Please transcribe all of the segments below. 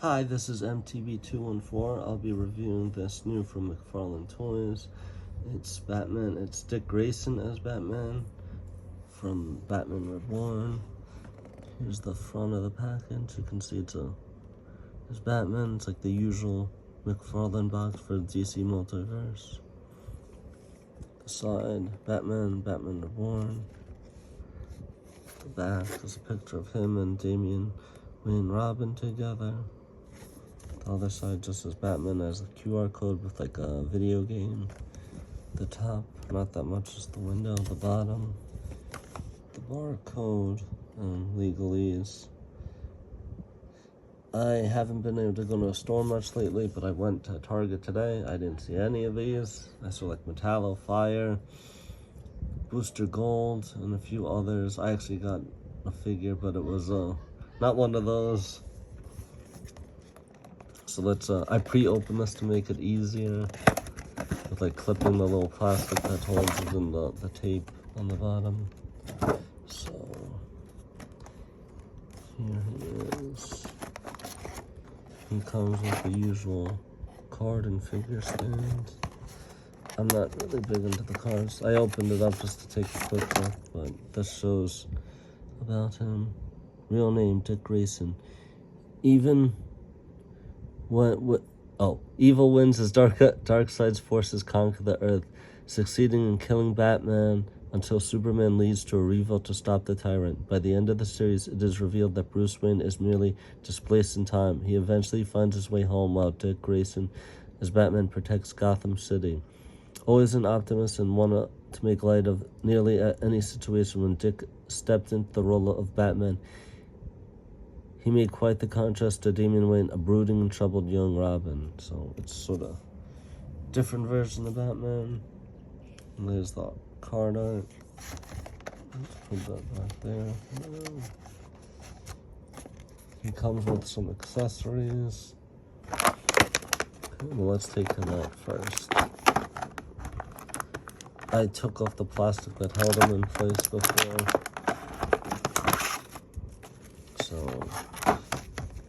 Hi, this is MTB214. I'll be reviewing this new from McFarlane Toys. It's Batman. It's Dick Grayson as Batman from Batman Reborn. Here's the front of the package. You can see it's Batman. It's like the usual McFarlane box for DC Multiverse. The side, Batman Reborn. The back is a picture of him and Damian Wayne Robin together. The other side just says Batman as a QR code with like a video game. The top, not that much, just the window. The bottom, the barcode, and legalese. I haven't been able to go to a store much lately, but I went to Target today. I didn't see any of these. I saw like Metallo, Fire, Booster Gold, and a few others. I actually got a figure, but it was not one of those. So let's, I pre-opened this to make it easier with like clipping the little plastic that holds it in the tape on the bottom. So, here he is. He comes with the usual card and figure stand. I'm not really big into the cards. I opened it up just to take a quick look, but this shows about him. Real name, Dick Grayson. Evil wins as Darkseid's forces conquer the Earth, succeeding in killing Batman until Superman leads to a revolt to stop the tyrant. By the end of the series, it is revealed that Bruce Wayne is merely displaced in time. He eventually finds his way home while Dick Grayson as Batman protects Gotham City. Always an optimist and one to make light of nearly any situation, when Dick stepped into the role of Batman, he made quite the contrast to Damian Wayne, a brooding and troubled young Robin. So it's sort of different version of Batman. And there's the card art. Let's put that back there. He comes with some accessories. Well, let's take him out first. I took off the plastic that held him in place before. So,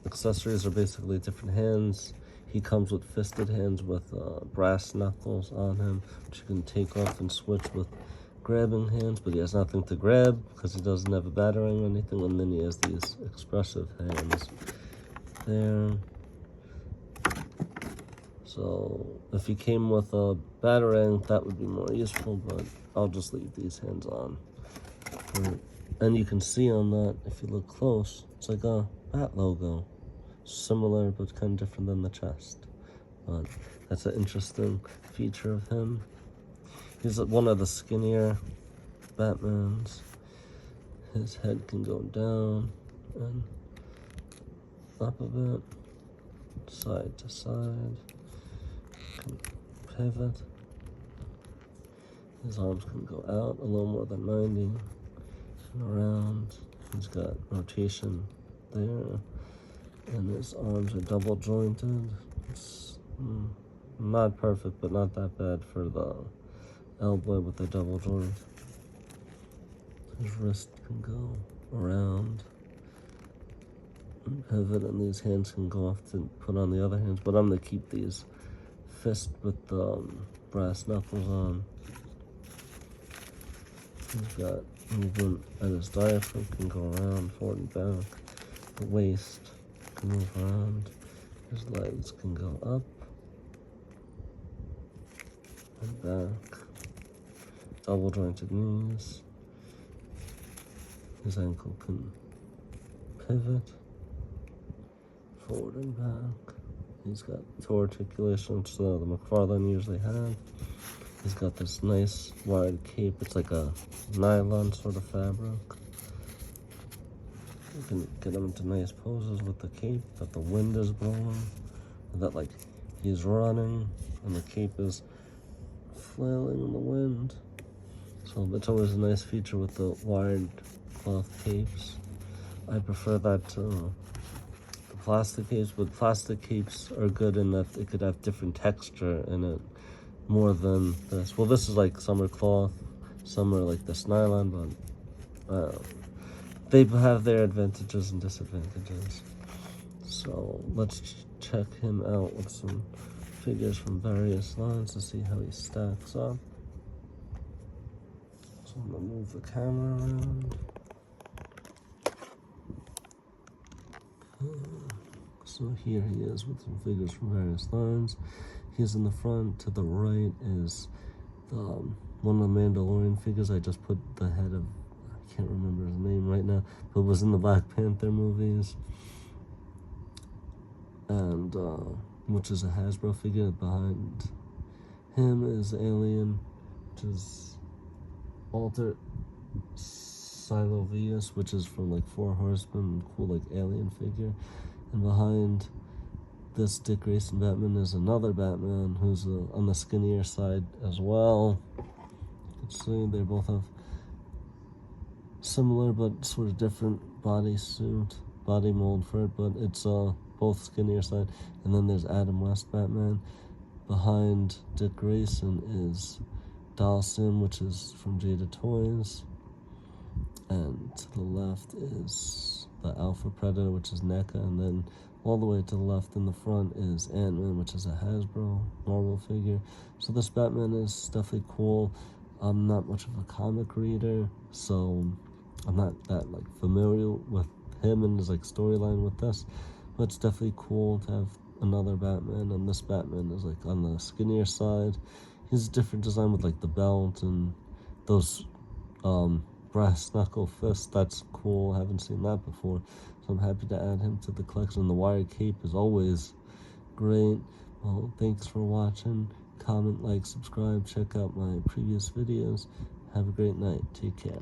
accessories are basically different hands. He comes with fisted hands with brass knuckles on him, which you can take off and switch with grabbing hands, but he has nothing to grab because he doesn't have a batarang or anything, and then he has these expressive hands there. So if he came with a batarang, that would be more useful, but I'll just leave these hands on. And you can see on that, if you look close, it's like a bat logo. Similar, but kind of different than the chest. But that's an interesting feature of him. He's one of the skinnier Batmans. His head can go down and up a bit, side to side. Can pivot. His arms can go out a little more than 90 and around. He's got rotation there, and his arms are double jointed. It's not perfect, but not that bad for the elbow with the double joint. His wrist can go around and pivot, and these hands can go off to put on the other hands, but I'm going to keep these fist with the brass knuckles on. He's got movement at his diaphragm, can go around, forward and back. The waist can move around. His legs can go up and back. Double jointed knees. His ankle can pivot forward and back. He's got toe articulation, which the McFarlane usually have. He's got this nice wide cape. It's like a nylon sort of fabric. You can get him into nice poses with the cape, that the wind is blowing, that like he's running and the cape is flailing in the wind. So it's always a nice feature with the wired cloth capes. I prefer that to plastic capes, but plastic capes are good in that it could have different texture in it more than this. Well, this is like some are cloth, some are like this nylon, but they have their advantages and disadvantages. So let's check him out with some figures from various lines to see how he stacks up. So I'm gonna move the camera around. So here he is with some figures from various lines. He's in the front. To the right is the one of the Mandalorian figures. I just put the head of, I can't remember his name right now, but was in the Black Panther movies. And which is a Hasbro figure. Behind him is Alien, which is Alter Silovius, which is from like Four Horsemen, cool like alien figure. And behind this Dick Grayson Batman is another Batman who's on the skinnier side as well. You can see they both have similar but sort of different body mold for it, but it's both skinnier side. And then there's Adam West Batman. Behind Dick Grayson is Dawson, which is from Jada Toys. And to the left is the Alpha Predator, which is NECA, and then all the way to the left in the front is Ant-Man, which is a Hasbro Marvel figure. So this Batman is definitely cool. I'm not much of a comic reader, so I'm not that like familiar with him and his like storyline with this, but it's definitely cool to have another Batman. And this Batman is like on the skinnier side. He's a different design with like the belt and those brass knuckle fist. That's cool. I haven't seen that before, so I'm happy to add him to the collection. The wire cape is always great. Well, thanks for watching. Comment, like, subscribe, check out my previous videos. Have a great night. Take care.